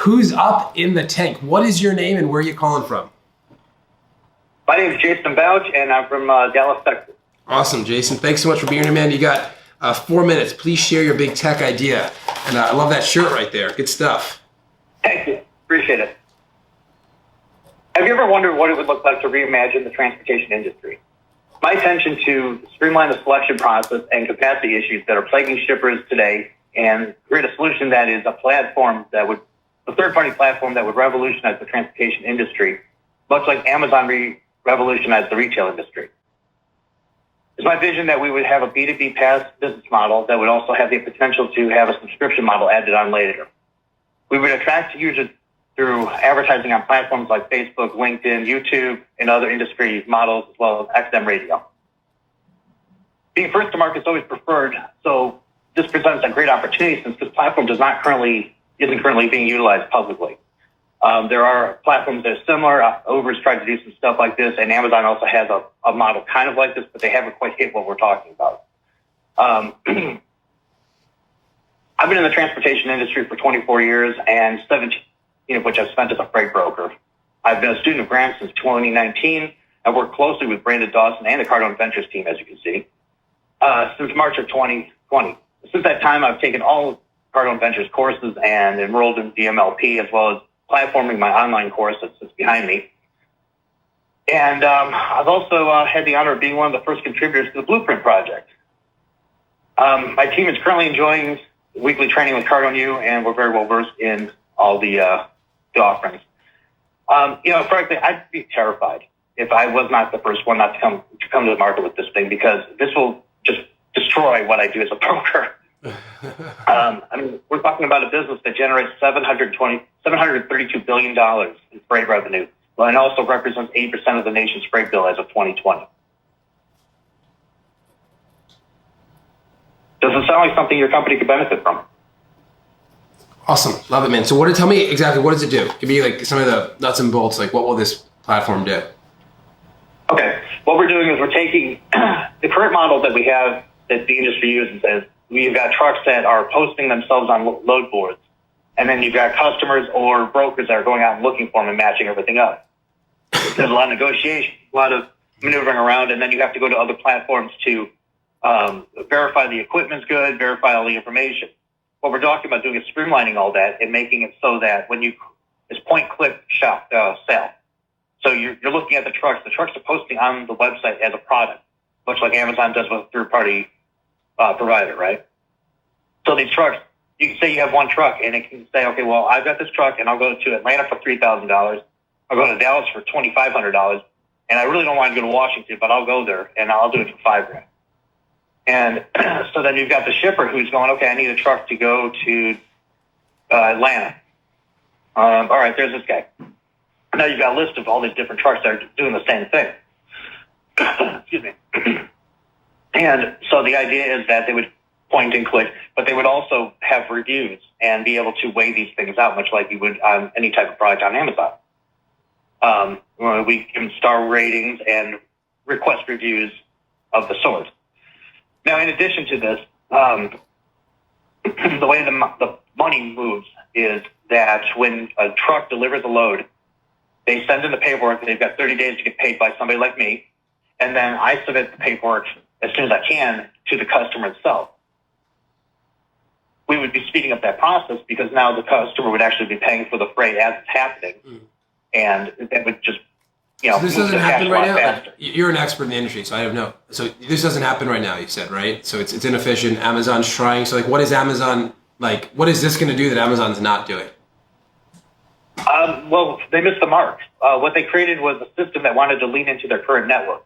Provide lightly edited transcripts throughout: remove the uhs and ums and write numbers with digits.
who's up in the tank? What is your name and where are you calling from? My name is Jason Bouch, and I'm from Dallas, Texas. Awesome, Jason. Thanks so much for being here, man. You got 4 minutes. Please share your big tech idea. And I love that shirt right there. Good stuff. Thank you. Appreciate it. Have you ever wondered what it would look like to reimagine the transportation industry? My intention to streamline the selection process and capacity issues that are plaguing shippers today and create a solution that is a third-party platform that would revolutionize the transportation industry, much like Amazon revolutionized the retail industry. It's my vision that we would have a B2B PaaS business model that would also have the potential to have a subscription model added on later. We would attract users through advertising on platforms like Facebook, LinkedIn, YouTube, and other industry models, as well as XM radio. Being first to market is always preferred, so this presents a great opportunity since this platform isn't currently being utilized publicly. There are platforms that are similar. Uber's tried to do some stuff like this, and Amazon also has a model kind of like this, but they haven't quite hit what we're talking about. I've been in the transportation industry for 24 years, and 17 of which I've spent as a freight broker. I've been a student of Grant since 2019. I've worked closely with Brandon Dawson and the Cardone Ventures team, as you can see, since March of 2020. Since that time, I've taken all Cardone Ventures courses and enrolled in DMLP, as well as platforming my online course that sits behind me. And I've also had the honor of being one of the first contributors to the Blueprint Project. My team is currently enjoying weekly training with Cardone U, and we're very well versed in all the offerings. Frankly, I'd be terrified if I was not the first one not to come to the market with this thing, because this will just destroy what I do as a broker. We're talking about a business that generates $732 billion in freight revenue, and also represents 8% of the nation's freight bill as of 2020. Does it sound like something your company could benefit from? Awesome. Love it, man. So tell me exactly, what does it do? Give me like some of the nuts and bolts, like what will this platform do? Okay. What we're doing is we're taking the current model that we have that the industry uses. Is we've got trucks that are posting themselves on load boards, and then you've got customers or brokers that are going out and looking for them and matching everything up. There's a lot of negotiation, a lot of maneuvering around, and then you have to go to other platforms to verify the equipment's good, verify all the information. What we're talking about doing is streamlining all that and making it so that it's point-click sale. So you're looking at the trucks. The trucks are posting on the website as a product, much like Amazon does with a third-party provider, right? So these trucks, you can say you have one truck, and it can say, okay, well, I've got this truck, and I'll go to Atlanta for $3,000. I'll go to Dallas for $2,500, and I really don't want to go to Washington, but I'll go there, and I'll do it for $5,000. And so then you've got the shipper who's going, okay, I need a truck to go to Atlanta. All right, there's this guy. Now you've got a list of all these different trucks that are doing the same thing. Excuse me. And so the idea is that they would point and click, but they would also have reviews and be able to weigh these things out, much like you would on any type of product on Amazon. We give them star ratings and request reviews of the sort. Now, in addition to this, the way the money moves is that when a truck delivers a load, they send in the paperwork, and they've got 30 days to get paid by somebody like me, and then I submit the paperwork as soon as I can to the customer itself. We would be speeding up that process because now the customer would actually be paying for the freight as it's happening, and that would just so this doesn't happen right now. Like, you're an expert in the industry, so I don't know. So this doesn't happen right now, you said, right? So it's inefficient. Amazon's trying. So like, what is Amazon like? What is this going to do that Amazon's not doing? Well, they missed the mark. What they created was a system that wanted to lean into their current network.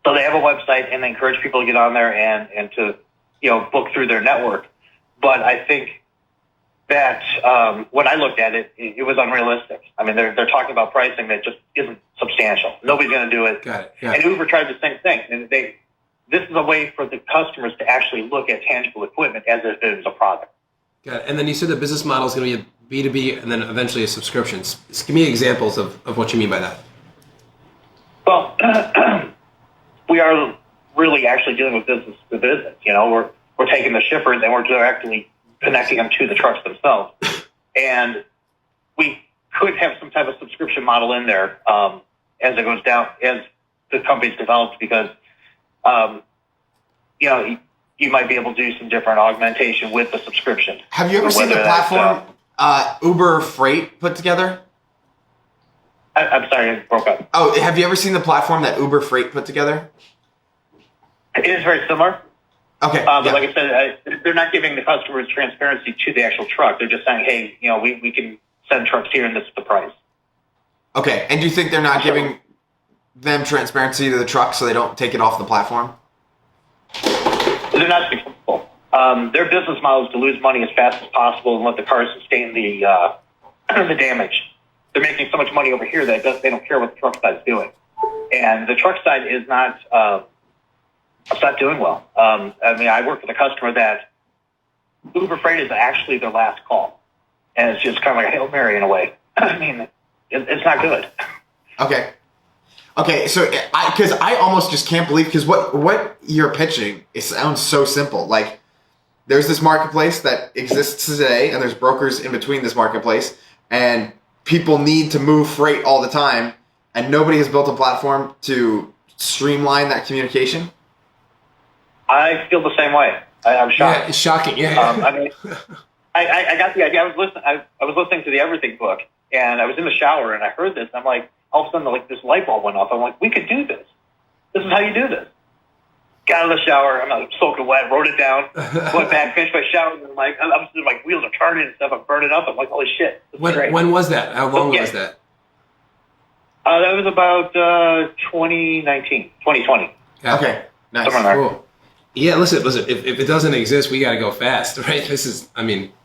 So they have a website, and they encourage people to get on there and to book through their network. But I think that when I looked at it, it was unrealistic. I mean, they're talking about pricing that just isn't substantial. Nobody's going to do it. Got it. And Uber tried the same thing. And this is a way for the customers to actually look at tangible equipment as if it was a product. Got it. And then you said the business model is going to be a B2B and then eventually a subscription. Just give me examples of what you mean by that. Well, we are really actually dealing with business to business. We're taking the shippers and we're directly connecting them to the trucks themselves. And could have some type of subscription model in there as it goes down, as the company's developed, because you might be able to do some different augmentation with the subscription. Have you ever seen the platform Uber Freight put together? I'm sorry, it broke up. Oh, have you ever seen the platform that Uber Freight put together? It is very similar. Okay. But like I said, they're not giving the customers transparency to the actual truck. They're just saying, hey, we can send trucks here and this is the price. Okay. And do you think they're not giving them transparency to the truck so they don't take it off the platform? They're not successful. Their business model is to lose money as fast as possible and let the cars sustain the damage. They're making so much money over here that they don't care what the truck side is doing. And the truck side is not doing well. I work with a customer that Uber Freight is actually their last call. And it's just kind of like a Hail Mary in a way. I mean, it's not good. Okay, so because I almost just can't believe, because what you're pitching, it sounds so simple. Like, there's this marketplace that exists today, and there's brokers in between this marketplace, and people need to move freight all the time, and nobody has built a platform to streamline that communication. I feel the same way. I'm shocked. Yeah, it's shocking. Yeah. I got the idea. I was listening to the Everything book, and I was in the shower, and I heard this. And I'm like, all of a sudden, like this light bulb went off. I'm like, we could do this. This is how you do this. Got out of the shower. I'm soaking wet. Wrote it down. Went back, finished my shower, and my wheels are turning and stuff. I'm burning up. I'm like, holy shit. When was that? How long was that? That was about 2019, 2020. Okay, nice. Cool. Yeah, listen. If it doesn't exist, we got to go fast, right? This is,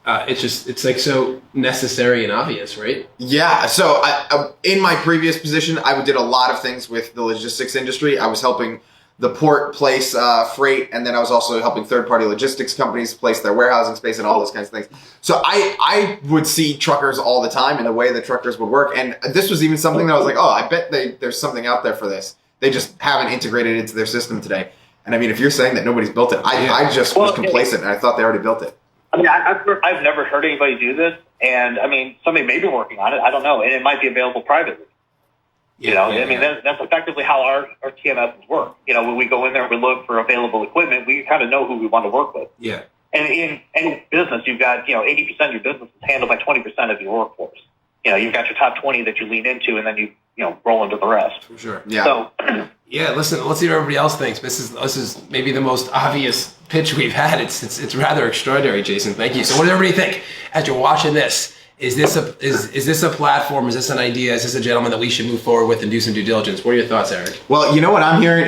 it's like so necessary and obvious, right? Yeah. So in my previous position, I did a lot of things with the logistics industry. I was helping the port place freight, and then I was also helping third-party logistics companies place their warehousing space and all those kinds of things. So I would see truckers all the time in the way that truckers would work, and this was even something that I was like, oh, I bet there's something out there for this. They just haven't integrated it into their system today. And I mean, if you're saying that nobody's built it, I just was complacent, and I thought they already built it. I mean, I've never heard anybody do this, and I mean, somebody may be working on it. I don't know, and it might be available privately. That's effectively how our TMSs work. When we go in there and we look for available equipment, we kind of know who we want to work with. Yeah. And in any business, you've got 80% of your business is handled by 20% of your workforce. You've got your top 20 that you lean into, and then you roll into the rest. For sure. Yeah. So. Yeah, listen, let's see what everybody else thinks. This is maybe the most obvious pitch we've had. It's rather extraordinary, Jason. Thank you. So what does everybody think as you're watching this? Is this a platform? Is this an idea? Is this a gentleman that we should move forward with and do some due diligence? What are your thoughts, Eric? Well, what I'm hearing,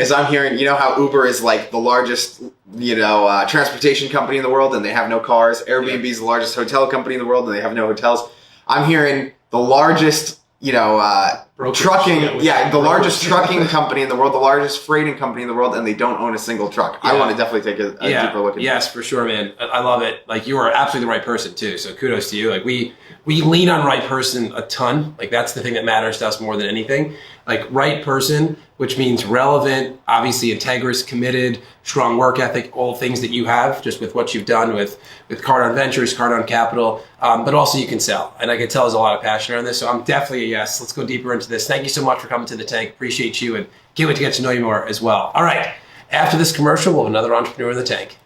how Uber is like the largest, transportation company in the world and they have no cars. Airbnb is the largest hotel company in the world and they have no hotels. I'm hearing the largest, trucking, the largest trucking company in the world, the largest freighting company in the world, and they don't own a single truck. Yeah. I want to definitely take a deeper look at it. Yes, for sure, man. I love it. Like, you are absolutely the right person too. So kudos to you. Like, we lean on right person a ton. Like, that's the thing that matters to us more than anything. Like, right person, which means relevant, obviously integrous, committed, strong work ethic, all things that you have just with what you've done with Card on Ventures, Card on Capital, but also you can sell. And I can tell there's a lot of passion around this. So I'm definitely a yes. Let's go deeper into this. Thank you so much for coming to the Tank. Appreciate you and can't wait to get to know you more as well. All right. After this commercial, we'll have another entrepreneur in the Tank.